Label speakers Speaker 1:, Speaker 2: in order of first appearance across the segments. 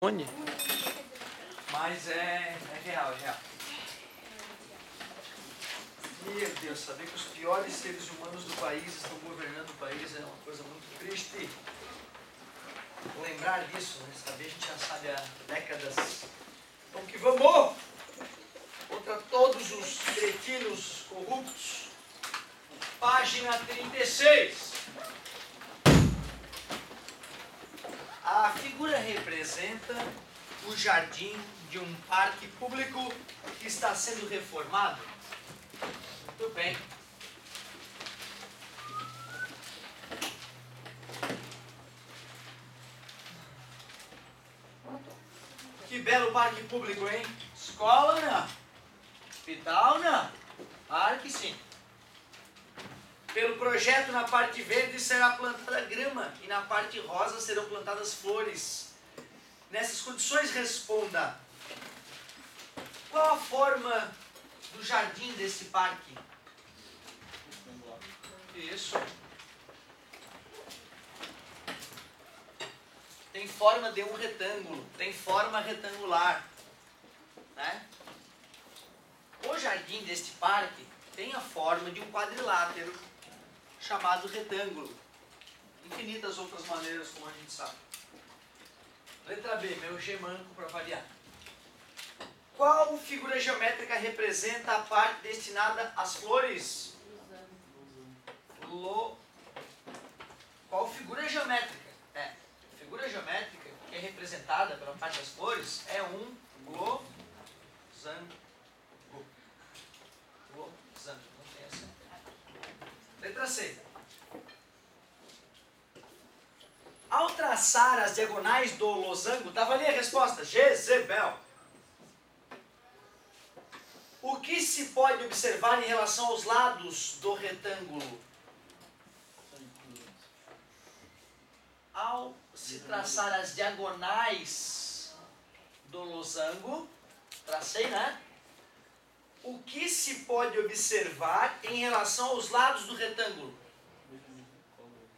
Speaker 1: Onde? Mas é real, é real. Meu Deus, saber que os piores seres humanos do país estão governando o país é uma coisa muito triste. Lembrar disso, né? Saber, a gente já sabe há décadas. Então que vamos! Contra todos os cretinos corruptos. Página 36. A figura representa o jardim de um parque público que está sendo reformado. Muito bem. Que belo parque público, hein? Escola, não. Hospital, não. Parque, sim. Pelo projeto, na parte verde será plantada grama e na parte rosa serão plantadas flores. Nessas condições, responda: qual a forma do jardim desse parque? Isso. Tem forma de um retângulo, tem forma retangular, né? O jardim deste parque tem a forma de um quadrilátero chamado retângulo. Infinitas outras maneiras, como a gente sabe. Letra B, meu G manco para variar. Qual figura geométrica representa a parte destinada às flores? Qual figura geométrica? Figura geométrica que é representada pela parte das flores é um losango. Losango, não tem essa. Letra C. Ao traçar as diagonais do losango, estava ali a resposta, Jezebel. O que se pode observar em relação aos lados do retângulo? Ao se traçar as diagonais do losango, tracei, né? O que se pode observar em relação aos lados do retângulo?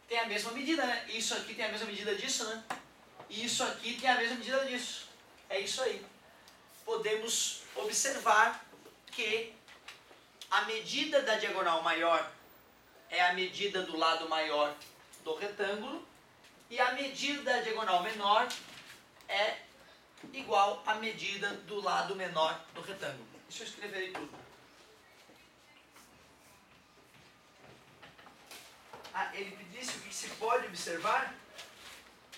Speaker 1: Tem a mesma medida, né? Isso aqui tem a mesma medida disso, né? E isso aqui tem a mesma medida disso. É isso aí. Podemos observar que a medida da diagonal maior é a medida do lado maior do retângulo e a medida da diagonal menor é igual à medida do lado menor do retângulo. Isso eu escreverei tudo. Ele disse o que se pode observar?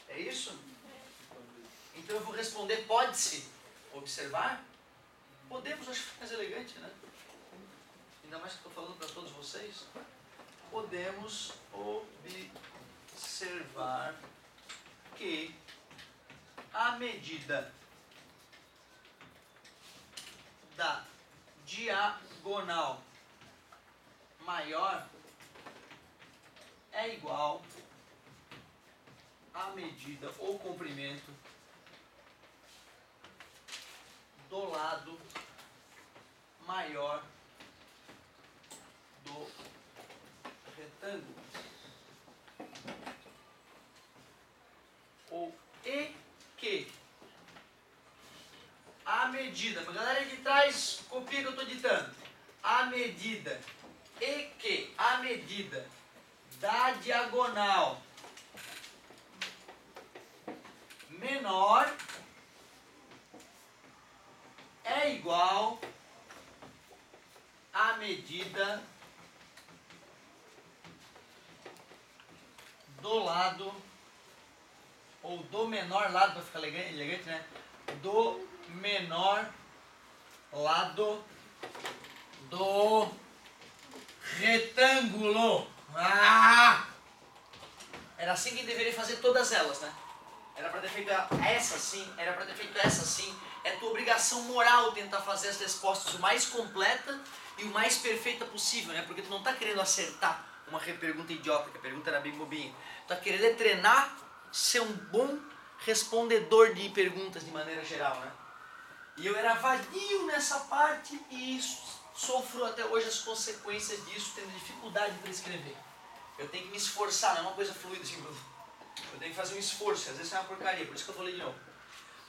Speaker 1: É isso? Então eu vou responder, pode-se observar? Podemos, acho que fica mais elegante, né? Ainda mais que estou falando para todos vocês. Podemos observar que a medida da diagonal maior é igual à medida ou comprimento do lado maior do retângulo. E que a medida, a galera de trás copia que eu estou ditando, a medida e que a medida da diagonal menor é igual à medida do lado, ou do menor lado, para ficar elegante, né? Do menor lado do retângulo. Era assim que deveria fazer todas elas, né? Era para ter feito essa sim, era para ter feito essa sim. É tua obrigação moral tentar fazer as respostas o mais completa e o mais perfeita possível, né? Porque tu não está querendo acertar uma pergunta idiota, que a pergunta era bem bobinha. Tu está querendo treinar ser um bom respondedor de perguntas de maneira geral, né? E eu era vadio nessa parte e sofro até hoje as consequências disso, tendo dificuldade para escrever. Eu tenho que me esforçar, não é uma coisa fluida assim. Eu tenho que fazer um esforço, às vezes é uma porcaria, por isso que eu falei de novo.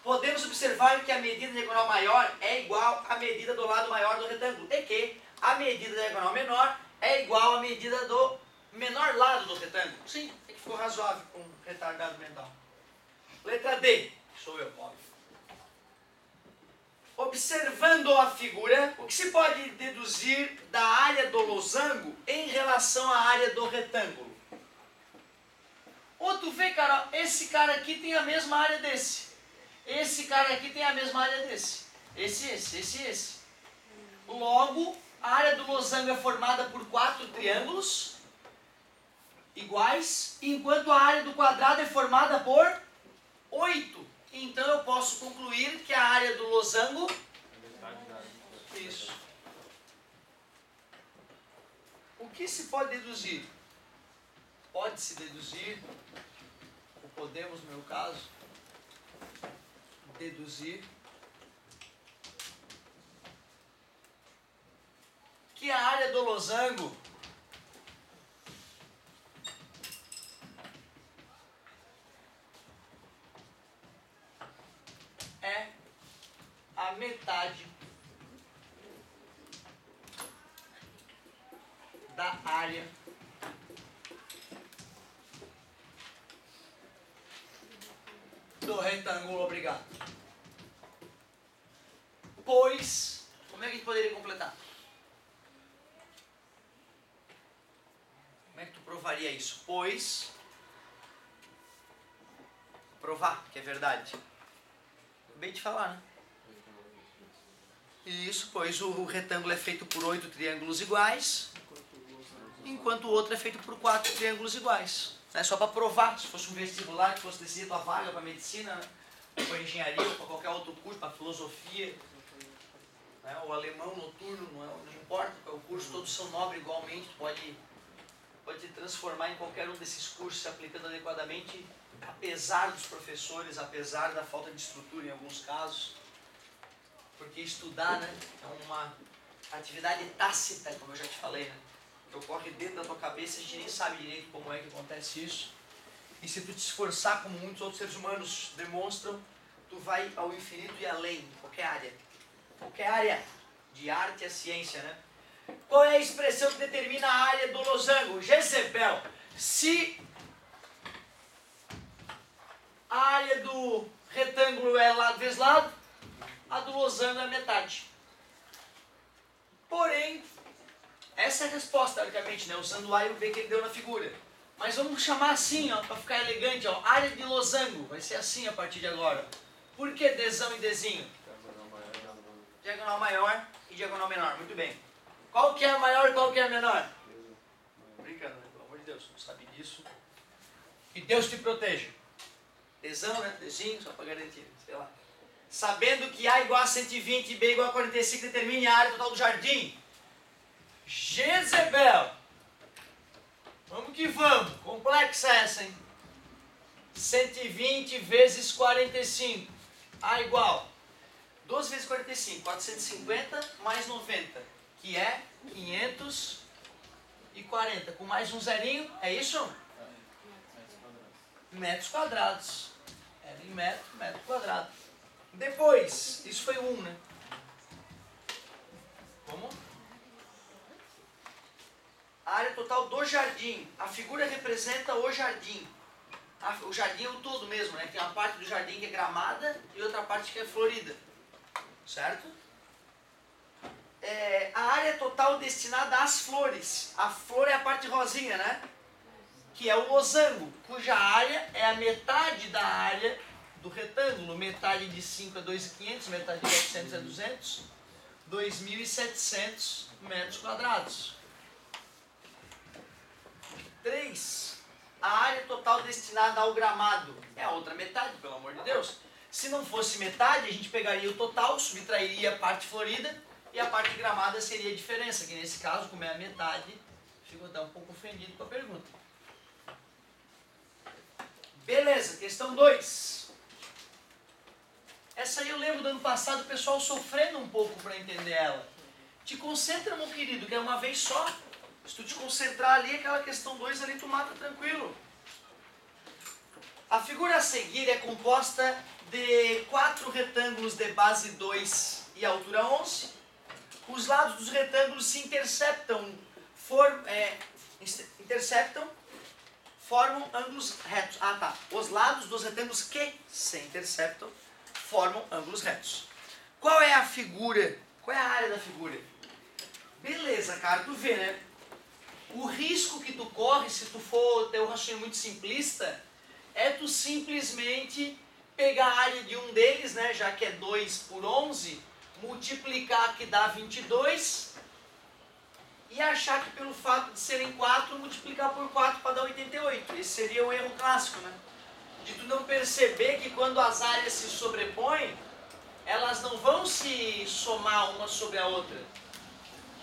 Speaker 1: podemos observar que a medida diagonal maior é igual à medida do lado maior do retângulo. E que a medida diagonal menor é igual à medida do menor lado do retângulo. Sim, é que ficou razoável com um retardado mental. Letra D. Sou eu, óbvio. Observando a figura, o que se pode deduzir da área do losango em relação à área do retângulo? Ou tu vê, cara, esse cara aqui tem a mesma área desse. Esse cara aqui tem a mesma área desse. Esse. Logo, a área do losango é formada por 4 triângulos iguais, enquanto a área do quadrado é formada por 8. Então eu posso concluir que a área do losango... Isso. O que se pode deduzir? Pode-se deduzir, ou podemos, no meu caso, deduzir que a área do losango é a metade da área do retângulo. Obrigado. Pois, como é que a gente poderia completar? Como é que tu provaria isso? Pois, provar que é verdade. Acabei de falar, né? Isso, pois o retângulo é feito por 8 triângulos iguais, enquanto o outro é feito por 4 triângulos iguais. É só para provar, se fosse um vestibular que fosse decidir tua vaga para medicina, né? Para engenharia, ou para qualquer outro curso, para filosofia, né? O alemão noturno, não importa, o curso todos são nobres igualmente, tu pode te transformar em qualquer um desses cursos se aplicando adequadamente, apesar dos professores, apesar da falta de estrutura em alguns casos, porque estudar, né, é uma atividade tácita, como eu já te falei, né? Que ocorre dentro da tua cabeça, a gente nem sabe direito como é que acontece isso. E se tu te esforçar, como muitos outros seres humanos demonstram, tu vai ao infinito e além, em qualquer área. Qualquer área de arte e ciência, né? Qual é a expressão que determina a área do losango? Jezebel. Se a área do retângulo é lado vezes lado, a do losango é metade. Porém, essa é a resposta, teoricamente, né? Usando o A e o B que ele deu na figura. Mas vamos chamar assim, ó, para ficar elegante, ó, área de losango. Vai ser assim a partir de agora. Por que Dzão e Dzinho? Diagonal maior e diagonal menor. Muito bem. Qual que é a maior e qual que é a menor? Brincando, né? Pelo amor de Deus, não sabe disso. Que Deus te proteja. Dzão, né? Dzinho, só para garantir, sei lá. Sabendo que A igual a 120 e B igual a 45 determine a área total do jardim. Jezebel. Vamos que vamos. Complexa essa, hein? 120 vezes 45. A igual 12 vezes 45, 450 mais 90, que é 540. Com mais um zerinho, é isso? Metros quadrados. Era em metro quadrado. Depois, isso foi 1, né? Como? A área total do jardim. A figura representa o jardim. O jardim é o todo mesmo, né? Tem uma parte do jardim que é gramada e outra parte que é florida. Certo? A área total destinada às flores. A flor é a parte rosinha, né? Que é o losango, cuja área é a metade da área do retângulo. Metade de 5 é 2.500, metade de 700 é 200. 2.700 metros quadrados. 3. A área total destinada ao gramado é a outra metade, pelo amor de Deus. Se não fosse metade, a gente pegaria o total, subtrairia a parte florida e a parte gramada seria a diferença, que nesse caso, como é a metade, fico até um pouco ofendido com a pergunta. Beleza, questão 2. Essa aí eu lembro do ano passado o pessoal sofrendo um pouco para entender ela. Te concentra, meu querido, que é uma vez só. Se tu te concentrar ali, aquela questão 2 ali, tu mata tranquilo. A figura a seguir é composta de 4 retângulos de base 2 e altura 11. Os lados dos retângulos se interceptam, formam ângulos retos. Ah, tá. Os lados dos retângulos que se interceptam formam ângulos retos. Qual é a figura? Qual é a área da figura? Beleza, cara, tu vê, né? O risco que tu corre, se tu for ter um raciocínio muito simplista, é tu simplesmente pegar a área de um deles, né, já que é 2 por 11, multiplicar que dá 22, e achar que pelo fato de serem 4, multiplicar por 4 para dar 88. Esse seria o erro clássico, né? De tu não perceber que quando as áreas se sobrepõem, elas não vão se somar uma sobre a outra.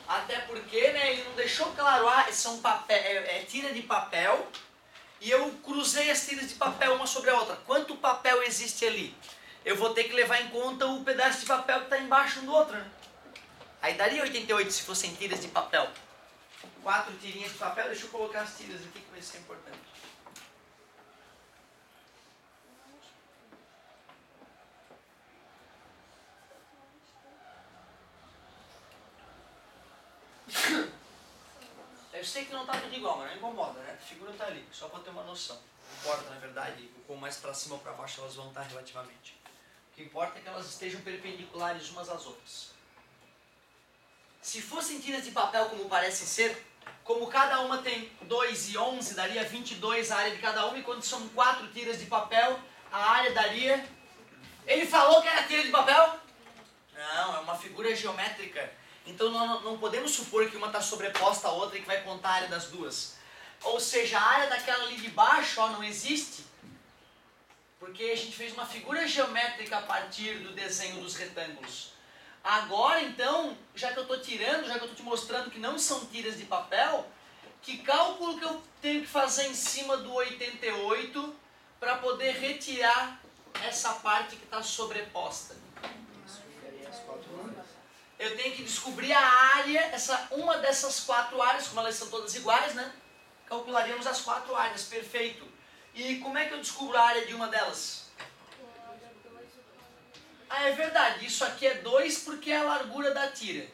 Speaker 1: Até porque, né, ele não deixou claro, são tira de papel, e eu cruzei as tiras de papel uma sobre a outra. Quanto papel existe ali? Eu vou ter que levar em conta o pedaço de papel que está embaixo um do outro, né? Aí daria 88 se fossem tiras de papel. 4 tirinhas de papel, deixa eu colocar as tiras aqui que vai ser importante. Eu sei que não está tudo igual, mas não incomoda, né? A figura está ali, só para ter uma noção. Não importa, na verdade, o quão mais para cima ou para baixo elas vão estar relativamente. O que importa é que elas estejam perpendiculares umas às outras. Se fossem tiras de papel como parecem ser, como cada uma tem 2 e 11, daria 22 a área de cada uma, e quando são 4 tiras de papel, a área daria... Ele falou que era tira de papel? Não, é uma figura geométrica. Então nós não podemos supor que uma está sobreposta à outra e que vai contar a área das duas. Ou seja, a área daquela ali de baixo não existe, porque a gente fez uma figura geométrica a partir do desenho dos retângulos. Agora então, já que eu estou tirando, já que eu estou te mostrando que não são tiras de papel, que cálculo que eu tenho que fazer em cima do 88 para poder retirar essa parte que está sobreposta? Eu tenho que descobrir a área, uma dessas 4 áreas, como elas são todas iguais, né? Calcularíamos as 4 áreas, perfeito. E como é que eu descubro a área de uma delas? Ah, é verdade, isso aqui é 2 porque é a largura da tira.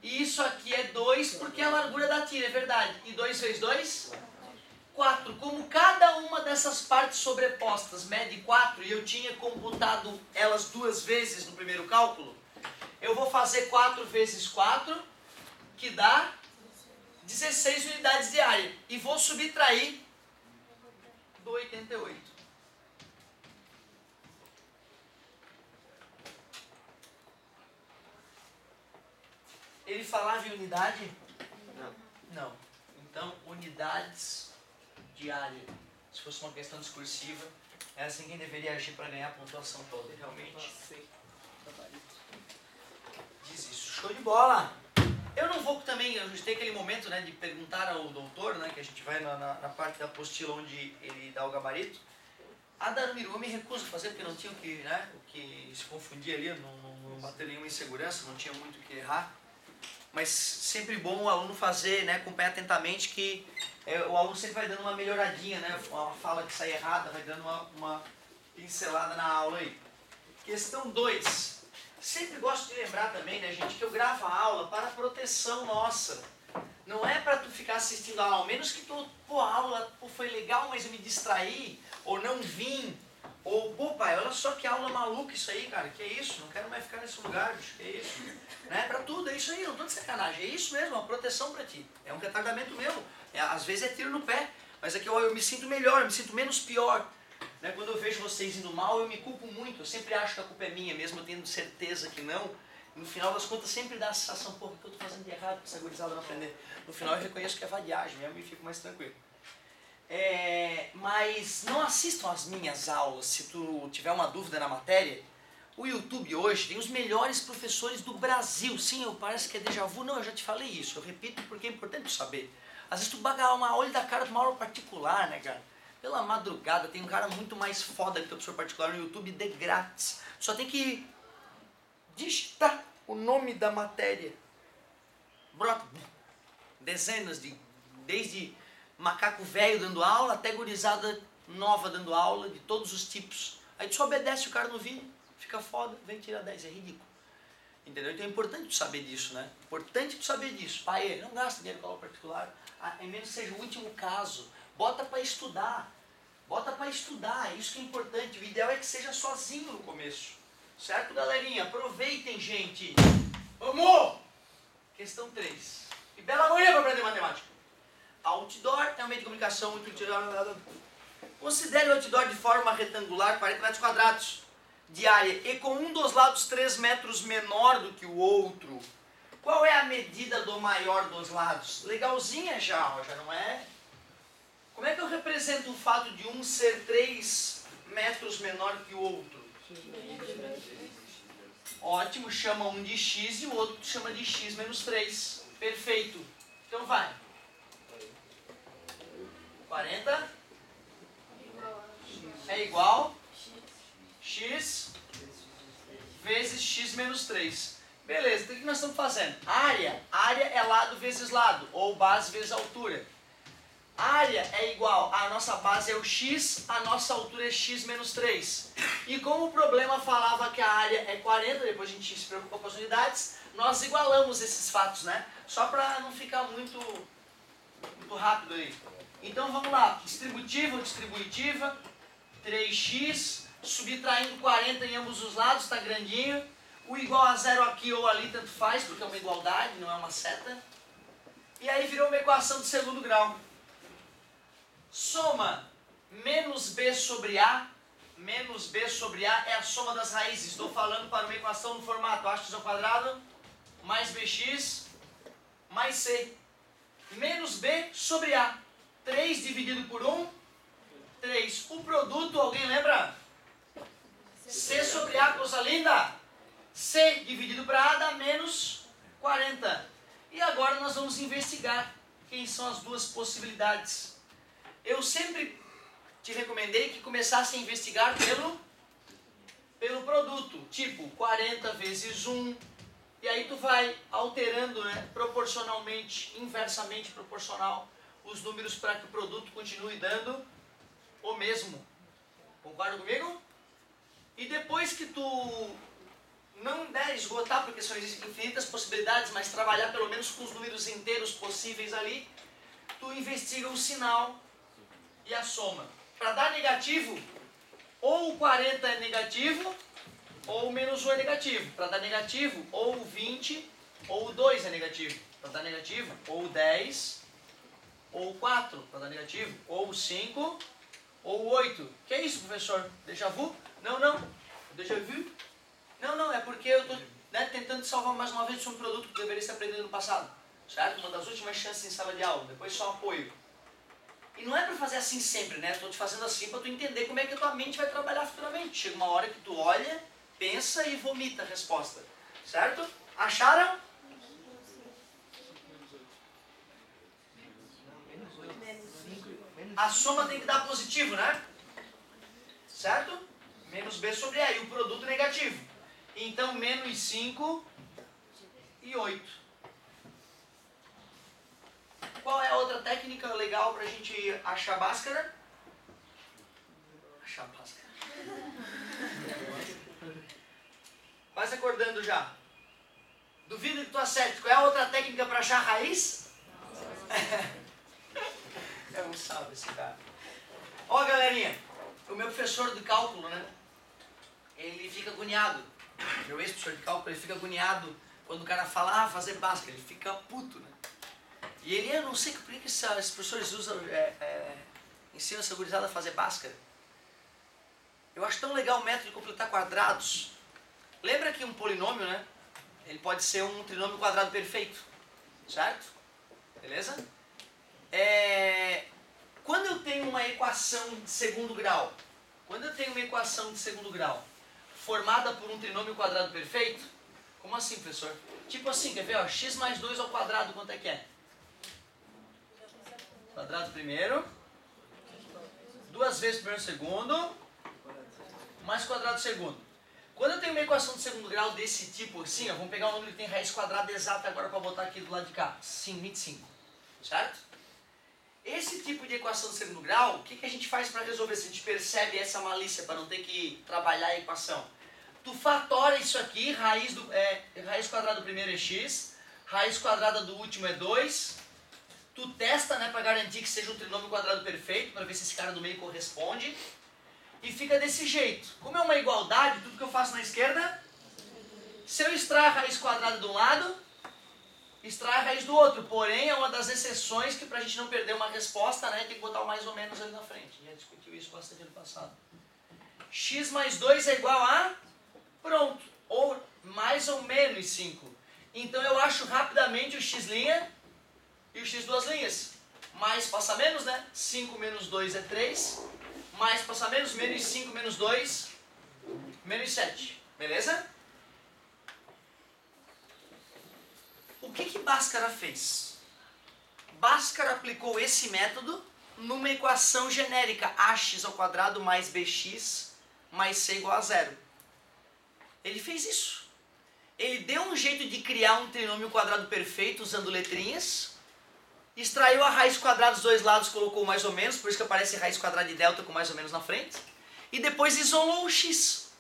Speaker 1: E isso aqui é 2 porque é a largura da tira, é verdade. E 2 vezes 2? 4. Como cada uma dessas partes sobrepostas mede 4 e eu tinha computado elas 2 vezes no primeiro cálculo, eu vou fazer 4 vezes 4, que dá 16 unidades de área. E vou subtrair do 88. Ele falava em unidade?
Speaker 2: Não.
Speaker 1: Não. Então, unidades de área. Se fosse uma questão discursiva, é assim quem deveria agir para ganhar a pontuação toda. Realmente. Diz isso. Show de bola! Eu não vou também, a gente tem aquele momento, né, de perguntar ao doutor, né, que a gente vai na parte da apostila onde ele dá o gabarito. A Darumiru eu me recuso a fazer porque não tinha o que se confundir ali, não bater nenhuma insegurança, não tinha muito o que errar. Mas sempre bom o aluno fazer, né, acompanhar atentamente que o aluno sempre vai dando uma melhoradinha, né, uma fala que sai errada, vai dando uma pincelada na aula aí. Questão 2. Sempre gosto de lembrar também, né, gente, que eu gravo a aula para proteção nossa. Não é para tu ficar assistindo a aula, ao menos que tu, a aula foi legal, mas eu me distraí, ou não vim, ou, pai, olha só que aula maluca isso aí, cara, que é isso? Não quero mais ficar nesse lugar, bicho, que é isso? Né? Para tudo, é isso aí, não tô de sacanagem, é isso mesmo, uma proteção para ti. É um retardamento meu, às vezes é tiro no pé, mas aqui eu me sinto melhor, eu me sinto menos pior. Né? Quando eu vejo vocês indo mal, eu me culpo muito, eu sempre acho que a culpa é minha, mesmo eu tendo certeza que não. No final das contas sempre dá a sensação, o que eu estou fazendo de errado para essa gurizada não aprender. No final eu reconheço que é vadiagem mesmo e fico mais tranquilo. Mas não assistam às minhas aulas se tu tiver uma dúvida na matéria. O YouTube hoje tem os melhores professores do Brasil. Sim, parece que é déjà vu. Não, eu já te falei isso. Eu repito porque é importante tu saber. Às vezes tu baga uma olho da cara de uma aula particular, né, cara? Pela madrugada tem um cara muito mais foda que o professor particular no YouTube de grátis. Só tem que digitar o nome da matéria. Brota dezenas desde macaco velho dando aula até gurizada nova dando aula de todos os tipos. Aí tu só obedece o cara no vídeo, fica foda, vem tirar 10, é ridículo. Entendeu? Então é importante tu saber disso, né? Importante tu saber disso. Pai, não gasta dinheiro com aula particular, é menos que seja o último caso. Bota para estudar. Bota para estudar, isso que é importante. O ideal é que seja sozinho no começo. Certo, galerinha? Aproveitem, gente. Vamos! Questão 3. Que bela manhã para aprender matemática. Outdoor é um meio de comunicação muito... Considere o outdoor de forma retangular, 40 metros quadrados de área e com um dos lados 3 metros menor do que o outro. Qual é a medida do maior dos lados? Legalzinha já, não é? Como é que eu represento o fato de um ser 3 metros menor que o outro? Ótimo, chama um de x e o outro chama de x menos 3. Perfeito. Então vai. 40 é igual x vezes x menos 3. Beleza, então o que nós estamos fazendo? Área é lado vezes lado, ou base vezes altura. Área é igual, a nossa base é o x, a nossa altura é x menos 3. E como o problema falava que a área é 40, depois a gente se preocupa com as unidades, nós igualamos esses fatos, né? Só para não ficar muito rápido aí. Então vamos lá, distributiva ou distributiva, 3x, subtraindo 40 em ambos os lados, está grandinho. O igual a zero aqui ou ali, tanto faz, porque é uma igualdade, não é uma seta. E aí virou uma equação de segundo grau. Soma menos b sobre a, menos b sobre a é a soma das raízes. Estou falando para uma equação no formato ax ao quadrado mais bx mais c. Menos b sobre a. 3 dividido por 1, 3. O produto, alguém lembra? C sobre A, coisa linda. C dividido para A dá menos 40. E agora nós vamos investigar quem são as duas possibilidades. Eu sempre te recomendei que começasse a investigar pelo produto. Tipo, 40 vezes 1. E aí tu vai alterando, né, proporcionalmente, inversamente proporcional, os números para que o produto continue dando o mesmo. Concorda comigo? E depois que tu não esgotar, porque só existem infinitas possibilidades, mas trabalhar pelo menos com os números inteiros possíveis ali, tu investiga o sinal e a soma. Para dar negativo, ou o 40 é negativo, ou o menos 1 é negativo. Para dar negativo, ou o 20, ou o 2 é negativo. Para dar negativo, ou o 10, ou o 4, para dar negativo, ou o 5, ou o 8. Que é isso, professor? Déjà vu? Não. Déjà vu? Não, é porque eu estou tentando salvar mais uma vez um produto que deveria ser aprendido no passado. Certo? Uma das últimas chances em sala de aula, depois só apoio. E não é para fazer assim sempre, né? Estou te fazendo assim para tu entender como é que a tua mente vai trabalhar futuramente. Chega uma hora que tu olha, pensa e vomita a resposta. Certo? Acharam? A soma tem que dar positivo, né? Certo? Menos b sobre a. E o produto negativo. Então, menos 5 e 8. Qual é a outra técnica legal para a gente achar Bhaskara? Achar Bhaskara. Quase acordando já. Duvido que tu acerte. Qual é a outra técnica para achar raiz? É um salve esse cara. Ó, galerinha, o meu professor de cálculo, né? Ele fica agoniado. Meu ex-professor de cálculo, ele fica agoniado quando o cara fala, fazer Bhaskara. Ele fica puto, né? E ele, eu não sei por que esses professores usam, ensinam essa gurizada a fazer Bhaskara. Eu acho tão legal o método de completar quadrados. Lembra que um polinômio, né? Ele pode ser um trinômio quadrado perfeito. Certo? Beleza? Quando eu tenho uma equação de segundo grau, formada por um trinômio quadrado perfeito, como assim, professor? Tipo assim, quer ver, ó, x mais 2 ao quadrado, quanto é que é? Quadrado primeiro, 2 vezes primeiro segundo, mais quadrado segundo. Quando eu tenho uma equação de segundo grau desse tipo assim, ó, vamos pegar um número que tem raiz quadrada exata agora para botar aqui do lado de cá, 25, certo? Esse tipo de equação de segundo grau, o que a gente faz para resolver? Se a gente percebe essa malícia para não ter que trabalhar a equação. Tu fatora isso aqui, raiz quadrada do primeiro é x, raiz quadrada do último é 2. Tu testa, né, para garantir que seja um trinômio quadrado perfeito, para ver se esse cara do meio corresponde. E fica desse jeito. Como é uma igualdade, tudo que eu faço na esquerda, se eu extrair a raiz quadrada de um lado, extrai a raiz do outro. Porém, é uma das exceções que, para a gente não perder uma resposta, né, tem que botar o mais ou menos ali na frente. Já discutiu isso bastante ano passado. X mais 2 é igual a... Pronto. Ou mais ou menos 5. Então eu acho rapidamente o x' e o x duas linhas. Mais passa menos, né? 5 menos 2 é 3. Mais passa menos, menos 5 menos 2, menos 7. Beleza? O que Bhaskara fez? Bhaskara aplicou esse método numa equação genérica ax² mais bx mais c igual a 0. Ele fez isso. Ele deu um jeito de criar um trinômio quadrado perfeito usando letrinhas, extraiu a raiz quadrada dos dois lados, colocou mais ou menos, por isso que aparece raiz quadrada de delta com mais ou menos na frente, e depois isolou o x.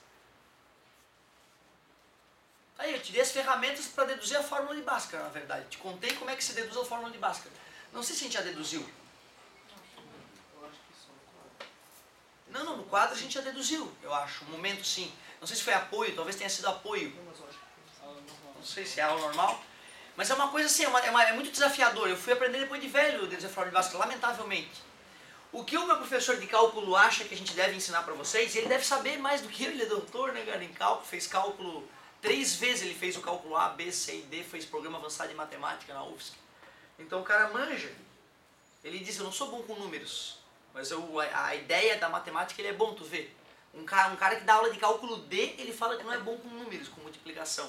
Speaker 1: Aí eu te dei as ferramentas para deduzir a fórmula de Bhaskara, na verdade. Te contei como é que se deduz a fórmula de Bhaskara. Não sei se a gente já deduziu. Não, no quadro a gente já deduziu, eu acho. Um momento sim. Não sei se foi apoio, talvez tenha sido apoio. Não sei se é aula normal. Mas é uma coisa assim, é muito desafiador. Eu fui aprender depois de velho deduzir a fórmula de Bhaskara, lamentavelmente. O que o meu professor de cálculo acha que a gente deve ensinar para vocês, ele deve saber mais do que eu, ele é doutor, né, cara, em cálculo, fez cálculo 3 vezes, ele fez o cálculo A, B, C e D, fez programa avançado de matemática na UFSC. Então o cara manja. Ele diz, eu não sou bom com números, mas a ideia da matemática ele é bom, tu vê. Um cara que dá aula de cálculo D, ele fala que não é bom com números, com multiplicação.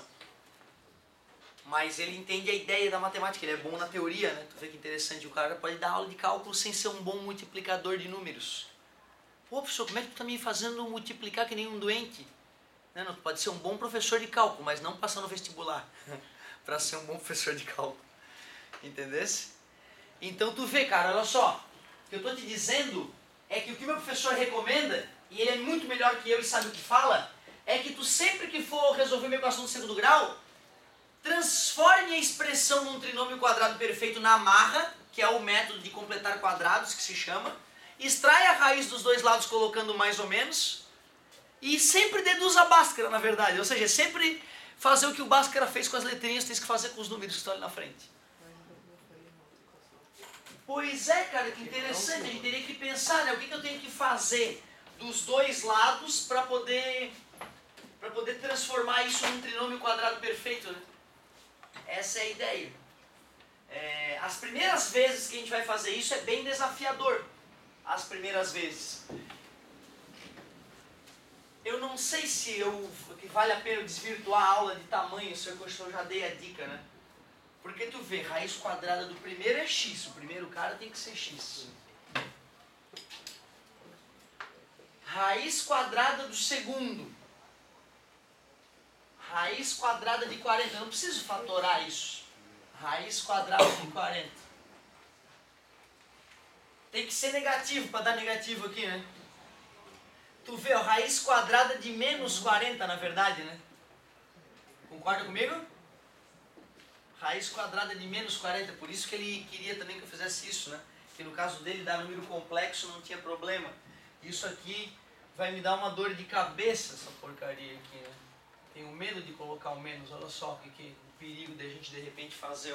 Speaker 1: Mas ele entende a ideia da matemática, ele é bom na teoria, né? Tu vê que interessante, o cara pode dar aula de cálculo sem ser um bom multiplicador de números. Pô, professor, como é que tu tá me fazendo multiplicar que nem um doente? Não, tu pode ser um bom professor de cálculo, mas não passar no vestibular para ser um bom professor de cálculo. Entendesse? Então tu vê, cara, olha só. O que eu tô te dizendo é que o que meu professor recomenda, e ele é muito melhor que eu e sabe o que fala, é que tu sempre que for resolver uma equação do segundo grau, transforme a expressão num trinômio quadrado perfeito na marra, que é o método de completar quadrados, que se chama, extrai a raiz dos dois lados colocando mais ou menos, e sempre deduz a Bhaskara, na verdade. Ou seja, sempre fazer o que o Bhaskara fez com as letrinhas, tem que fazer com os números que estão ali na frente. Pois é, cara, que interessante. A gente teria que pensar, né? O que eu tenho que fazer dos dois lados para poder transformar isso num trinômio quadrado perfeito, né? Essa é a ideia. As primeiras vezes que a gente vai fazer isso é bem desafiador. As primeiras vezes. Eu não sei se que vale a pena desvirtuar a aula de tamanho, se eu já dei a dica, né? Porque tu vê, raiz quadrada do primeiro é x, o primeiro cara tem que ser x. Raiz quadrada do segundo. Raiz quadrada de 40. Eu não preciso fatorar isso. Raiz quadrada de 40. Tem que ser negativo para dar negativo aqui, né? Tu vê, ó, raiz quadrada de menos 40, na verdade, né? Concorda comigo? Raiz quadrada de menos 40. Por isso que ele queria também que eu fizesse isso, né? Que no caso dele, dar número complexo não tinha problema. Isso aqui vai me dar uma dor de cabeça, essa porcaria aqui, né? Tenho medo de colocar o menos, olha só o perigo de a gente de repente fazer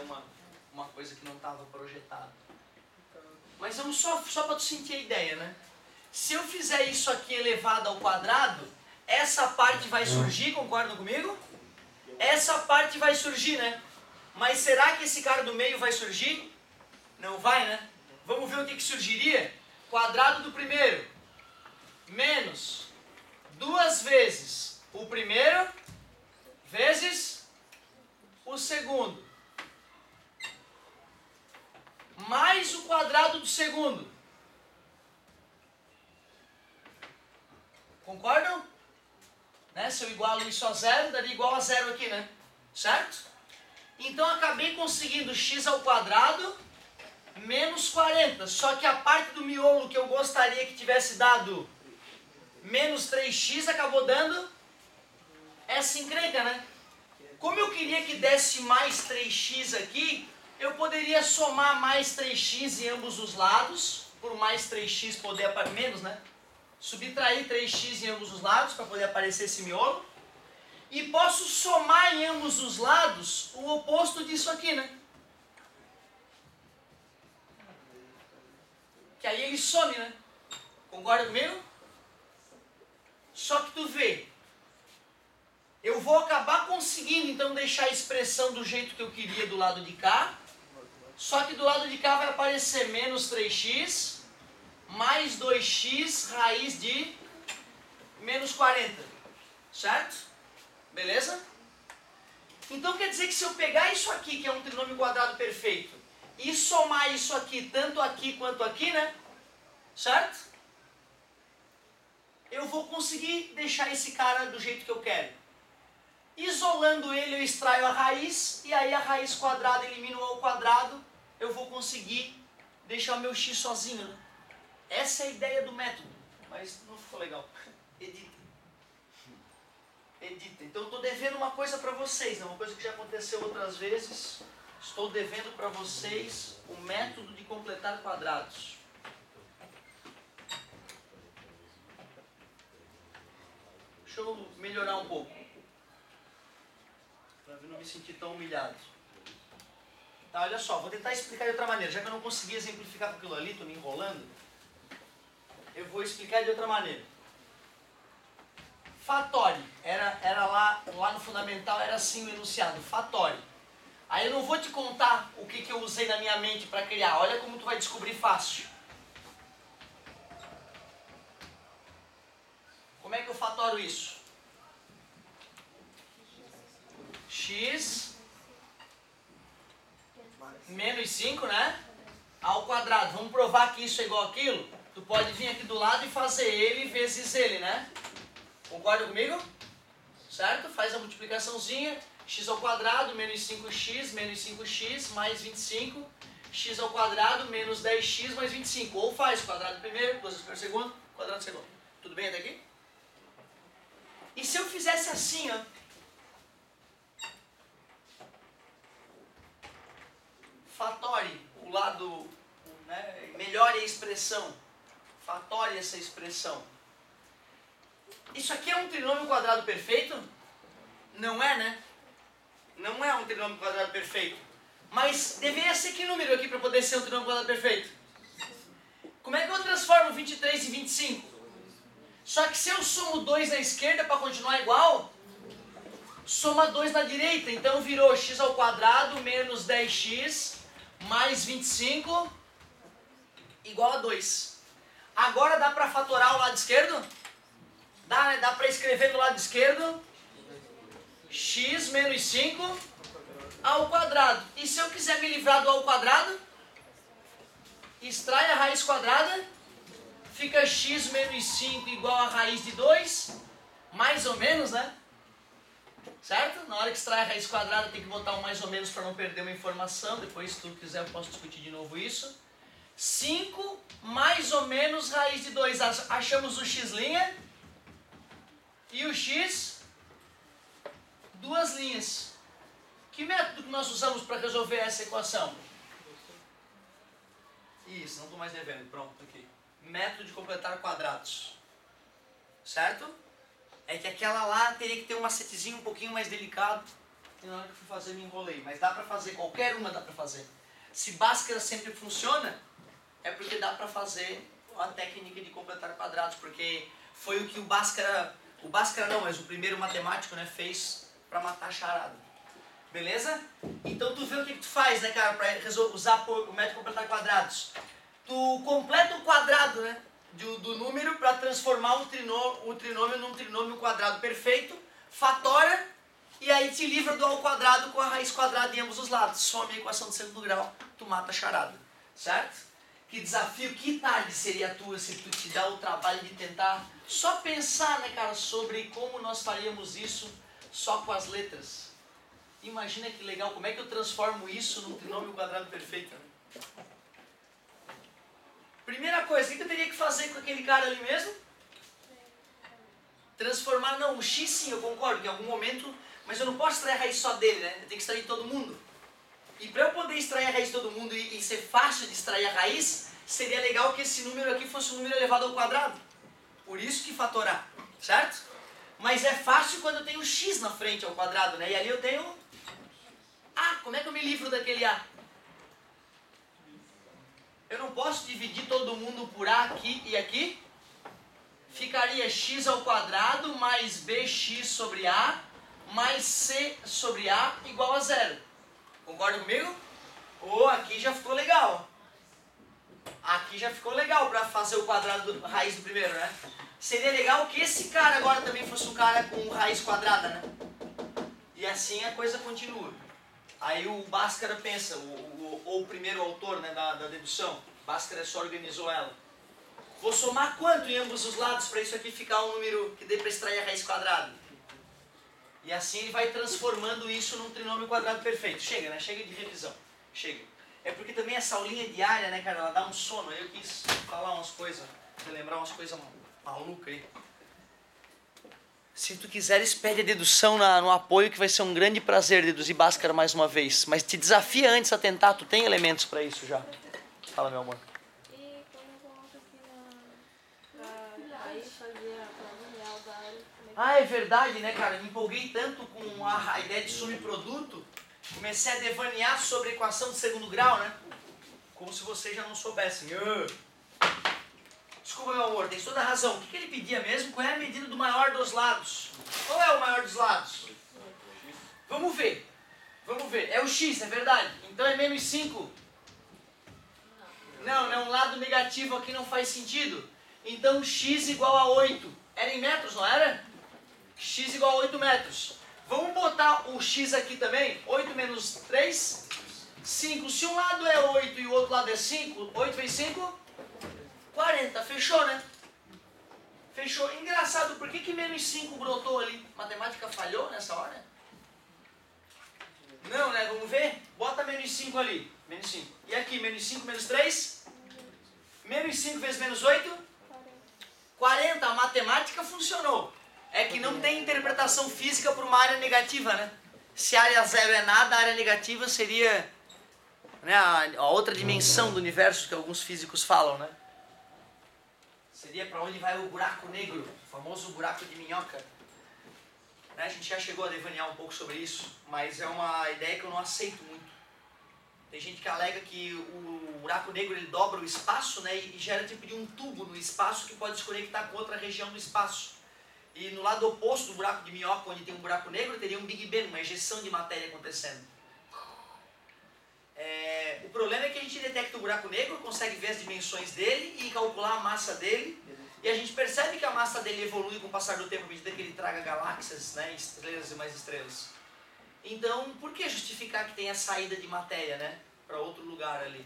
Speaker 1: uma coisa que não estava projetada. Mas vamos só para tu sentir a ideia, né? Se eu fizer isso aqui elevado ao quadrado, essa parte vai surgir, concordam comigo? Essa parte vai surgir, né? Mas será que esse cara do meio vai surgir? Não vai, né? Vamos ver o que surgiria? Quadrado do primeiro menos 2 vezes o primeiro vezes o segundo, mais o quadrado do segundo. Concordam? Né? Se eu igualo isso a zero, daria igual a zero aqui, né? Certo? Então acabei conseguindo x ao quadrado menos 40. Só que a parte do miolo que eu gostaria que tivesse dado menos 3x acabou dando essa encrenca, né? Como eu queria que desse mais 3x aqui, eu poderia somar mais 3x em ambos os lados, por mais 3x poder aparecer, menos, né? Subtrair 3x em ambos os lados para poder aparecer esse miolo. E posso somar em ambos os lados o oposto disso aqui, né? Que aí ele some, né? Concorda comigo? Só que tu vê, eu vou acabar conseguindo então deixar a expressão do jeito que eu queria do lado de cá, só que do lado de cá vai aparecer menos 3x mais 2x raiz de menos 40, certo? Beleza? Então quer dizer que se eu pegar isso aqui, que é um trinômio quadrado perfeito, e somar isso aqui, tanto aqui quanto aqui, né? Certo? Eu vou conseguir deixar esse cara do jeito que eu quero. Isolando ele, eu extraio a raiz, e aí a raiz quadrada elimina o ao quadrado, eu vou conseguir deixar o meu x sozinho, né? Essa é a ideia do método, mas não ficou legal. Edita. Edita. Então eu estou devendo uma coisa para vocês, né? Uma coisa que já aconteceu outras vezes. Estou devendo para vocês o método de completar quadrados. Deixa eu melhorar um pouco, para não me sentir tão humilhado. Tá, olha só, vou tentar explicar de outra maneira. Já que eu não consegui exemplificar com aquilo ali, estou me enrolando, eu vou explicar de outra maneira. Fatório, era lá no fundamental, era assim o enunciado, fatório. Aí eu não vou te contar o que eu usei na minha mente para criar, olha como tu vai descobrir fácil. Como é que eu fatoro isso? X menos 5, né? Ao quadrado. Vamos provar que isso é igual àquilo? Tu pode vir aqui do lado e fazer ele vezes ele, né? Concorda comigo? Certo? Faz a multiplicaçãozinha. X ao quadrado menos 5x mais 25. X ao quadrado menos 10x mais 25. Ou faz quadrado primeiro, 2 primeiro segundo, quadrado segundo. Tudo bem até aqui? E se eu fizesse assim, ó? Fatore o lado, né? Melhore a expressão. Fatore essa expressão. Isso aqui é um trinômio quadrado perfeito? Não é, né? Não é um trinômio quadrado perfeito. Mas deveria ser que número aqui para poder ser um trinômio quadrado perfeito? Como é que eu transformo 23 em 25? Só que se eu somo 2 na esquerda para continuar igual, soma 2 na direita. Então virou x ao quadrado menos 10x mais 25 igual a 2. Agora dá para fatorar o lado esquerdo? Dá, né? Dá para escrever do lado esquerdo x menos 5 ao quadrado. E se eu quiser me livrar do ao quadrado, extrai a raiz quadrada, fica x menos 5 igual a raiz de 2, mais ou menos, né? Certo? Na hora que extrai a raiz quadrada tem que botar um mais ou menos para não perder uma informação. Depois, se tu quiser, eu posso discutir de novo isso. 5 mais ou menos raiz de 2. Achamos o x' e o x, 2 linhas. Que método que nós usamos para resolver essa equação? Isso, não estou mais devendo. Pronto, aqui. Método de completar quadrados. Certo? É que aquela lá teria que ter um macetezinho um pouquinho mais delicado. E na hora que eu fui fazer me enrolei. Mas dá para fazer, qualquer uma dá para fazer. Se Bhaskara sempre funciona, é porque dá para fazer a técnica de completar quadrados. Porque foi o que o Bhaskara não, mas o primeiro matemático, né, fez para matar a charada. Beleza? Então tu vê o que tu faz, né, cara, para usar o método de completar quadrados. Tu completa o quadrado, né, do número para transformar o trinômio num trinômio quadrado perfeito, fatora, e aí te livra do ao quadrado com a raiz quadrada em ambos os lados. Some a equação de segundo grau, tu mata a charada. Certo? Que desafio, que tarde seria a tua se tu te dá o trabalho de tentar só pensar, né, cara, sobre como nós faríamos isso só com as letras. Imagina que legal, como é que eu transformo isso num trinômio quadrado perfeito, né? Primeira coisa, o que eu teria que fazer com aquele cara ali mesmo? Transformar, não, o X sim, eu concordo, que em algum momento, mas eu não posso extrair a raiz só dele, né? Eu tenho que extrair todo mundo. E para eu poder extrair a raiz de todo mundo e ser fácil de extrair a raiz, seria legal que esse número aqui fosse um número elevado ao quadrado. Por isso que fatorar, certo? Mas é fácil quando eu tenho x na frente ao quadrado, né? E ali eu tenho A. Como é que eu me livro daquele A? Eu não posso dividir todo mundo por A aqui e aqui. Ficaria x ao quadrado mais bx sobre A mais c sobre A igual a zero. Concorda comigo? Ou aqui já ficou legal. Aqui já ficou legal para fazer o quadrado raiz do primeiro, né? Seria legal que esse cara agora também fosse um cara com raiz quadrada, né? E assim a coisa continua. Aí o Bhaskara pensa, ou o primeiro autor, né, da dedução, Bhaskara só organizou ela. Vou somar quanto em ambos os lados para isso aqui ficar um número que dê para extrair a raiz quadrada? E assim ele vai transformando isso num trinômio quadrado perfeito. Chega, né? Chega de revisão. Chega. É porque também essa aulinha diária, né, cara, ela dá um sono. Eu quis falar umas coisas, relembrar umas coisas malucas aí. Se tu quiseres, pede a dedução no apoio, que vai ser um grande prazer deduzir Bhaskara mais uma vez. Mas te desafia antes a tentar, tu tem elementos para isso já. Fala, meu amor.
Speaker 2: E quando eu coloco aqui aí fazia a real da área.
Speaker 1: Ah, é verdade, né, cara? Me empolguei tanto com a ideia de subproduto, comecei a devanear sobre a equação de segundo grau, né? Como se vocês já não soubessem. Desculpa, meu amor, tens toda a razão. O que ele pedia mesmo? Qual é a medida do maior dos lados? Qual é o maior dos lados? Vamos ver. Vamos ver. É o x, é verdade. Então é menos 5. Não, um lado negativo aqui não faz sentido. Então x igual a 8. Era em metros, não era? X igual a 8 metros. Vamos botar o x aqui também. 8 menos 3, 5. Se um lado é 8 e o outro lado é 5, 8 vezes 5, 40. Fechou, né? Fechou. Engraçado, por que menos 5 brotou ali? Matemática falhou nessa hora? Não, né? Vamos ver? Bota menos 5 ali. Menos 5. E aqui, menos 5, menos 3? Menos 5 vezes menos 8? 40. A matemática funcionou. É que não tem interpretação física para uma área negativa, né? Se a área zero é nada, a área negativa seria, né, a outra dimensão do universo que alguns físicos falam, né? Seria para onde vai o buraco negro, o famoso buraco de minhoca. Né? A gente já chegou a devanear um pouco sobre isso, mas é uma ideia que eu não aceito muito. Tem gente que alega que o buraco negro ele dobra o espaço, né, e gera tipo de um tubo no espaço que pode se conectar com outra região do espaço. E no lado oposto do buraco de minhoca, onde tem um buraco negro, teria um Big Bang, uma ejeção de matéria acontecendo. O problema é que a gente detecta o buraco negro, consegue ver as dimensões dele e calcular a massa dele. E a gente percebe que a massa dele evolui com o passar do tempo, à medida que ele traga galáxias, né, estrelas e mais estrelas. Então, por que justificar que tenha saída de matéria, né, para outro lugar ali?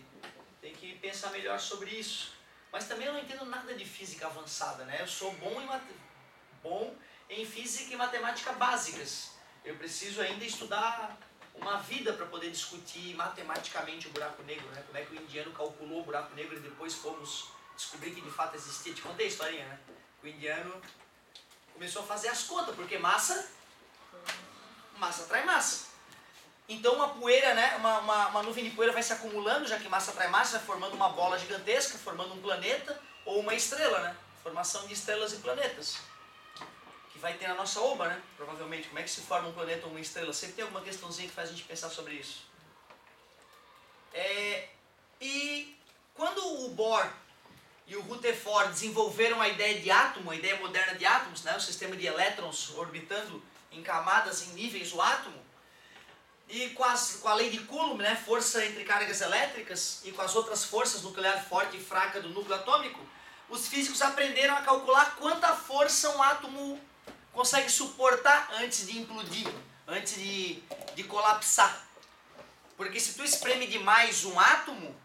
Speaker 1: Tem que pensar melhor sobre isso. Mas também eu não entendo nada de física avançada, né? Eu sou bom em física e matemática básicas. Eu preciso ainda estudar uma vida para poder discutir matematicamente o buraco negro, né? Como é que o indiano calculou o buraco negro e depois fomos descobrir que de fato existia. Te contei a historinha, né? O indiano começou a fazer as contas, porque massa atrai massa. Então uma poeira, né? Uma nuvem de poeira vai se acumulando, já que massa atrai massa, vai formando uma bola gigantesca, formando um planeta ou uma estrela, né? Formação de estrelas e planetas. Que vai ter na nossa oba, né? Provavelmente. Como é que se forma um planeta ou uma estrela? Sempre tem alguma questãozinha que faz a gente pensar sobre isso. E quando o Bohr e o Rutherford desenvolveram a ideia de átomo, a ideia moderna de átomos, né? O sistema de elétrons orbitando em camadas, em níveis, o átomo, e com a lei de Coulomb, né? Força entre cargas elétricas, e com as outras forças, nuclear forte e fraca do núcleo atômico, os físicos aprenderam a calcular quanta força um átomo consegue suportar antes de implodir, antes de colapsar. Porque se tu espreme demais um átomo,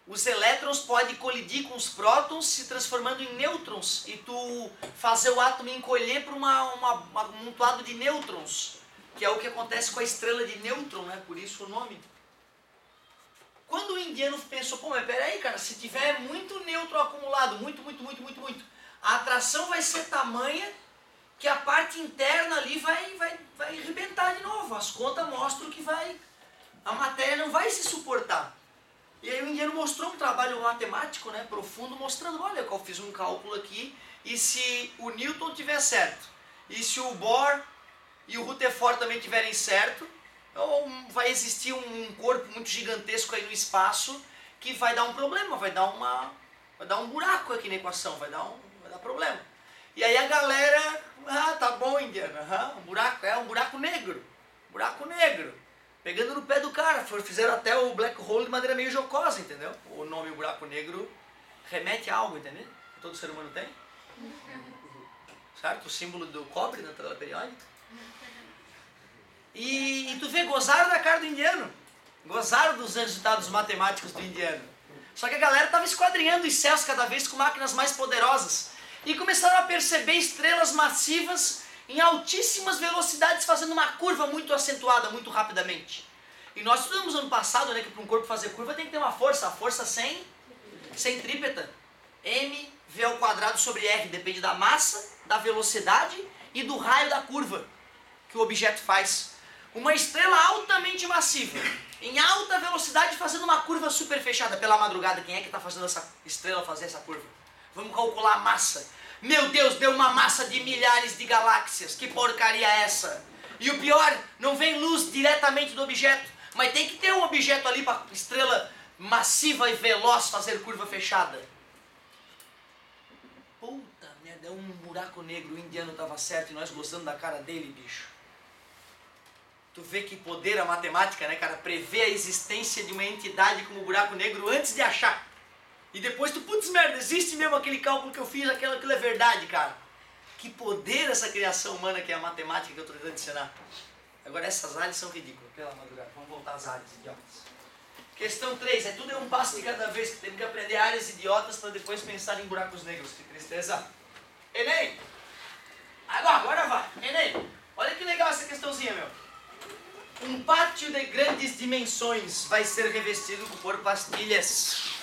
Speaker 1: os elétrons podem colidir com os prótons, se transformando em nêutrons, e tu fazer o átomo encolher para um amontoado de nêutrons, que é o que acontece com a estrela de nêutron, né? Por isso o nome. Quando o indiano pensou, pô, mas peraí, cara, se tiver muito nêutron acumulado, muito, a atração vai ser tamanha que a parte interna ali vai arrebentar de novo. As contas mostram que a matéria não vai se suportar. E aí o indiano mostrou um trabalho matemático, né, profundo, mostrando, olha, eu fiz um cálculo aqui, e se o Newton tiver certo, e se o Bohr e o Rutherford também tiverem certo, vai existir um corpo muito gigantesco aí no espaço que vai dar um problema, vai dar um buraco aqui na equação, vai dar problema. E aí a galera, tá bom, indiano, um buraco negro, pegando no pé do cara, fizeram até o black hole de maneira meio jocosa, entendeu? O nome buraco negro remete a algo, entendeu? Que todo ser humano tem. Certo? O símbolo do cobre na tabela periódica. E tu vê, gozaram da cara do indiano. Gozaram dos resultados matemáticos do indiano. Só que a galera estava esquadrinhando os céus cada vez com máquinas mais poderosas. E começaram a perceber estrelas massivas em altíssimas velocidades fazendo uma curva muito acentuada, muito rapidamente. E nós estudamos ano passado, né, que para um corpo fazer curva tem que ter uma força. A força centrípeta. mv² sobre r. Depende da massa, da velocidade e do raio da curva que o objeto faz. Uma estrela altamente massiva, em alta velocidade, fazendo uma curva super fechada pela madrugada. Quem é que está fazendo essa estrela fazer essa curva? Vamos calcular a massa. Meu Deus, deu uma massa de milhares de galáxias. Que porcaria é essa? E o pior, não vem luz diretamente do objeto, mas tem que ter um objeto ali para estrela massiva e veloz fazer curva fechada. Puta merda, é um buraco negro. O indiano estava certo e nós gostando da cara dele, bicho. Tu vê que poder a matemática, né, cara? Prevê a existência de uma entidade como o buraco negro antes de achar. E depois tu, putz merda, existe mesmo aquele cálculo que eu fiz, aquilo é verdade, cara. Que poder essa criação humana que é a matemática que eu estou tentando ensinar. Agora essas áreas são ridículas, pela madrugada. Vamos voltar às áreas idiotas. Questão 3, tudo é um passo de cada vez, que temos que aprender áreas idiotas para depois pensar em buracos negros. Que tristeza. Enem! Agora vai, Enem! Olha que legal essa questãozinha, meu. Um pátio de grandes dimensões vai ser revestido por pastilhas.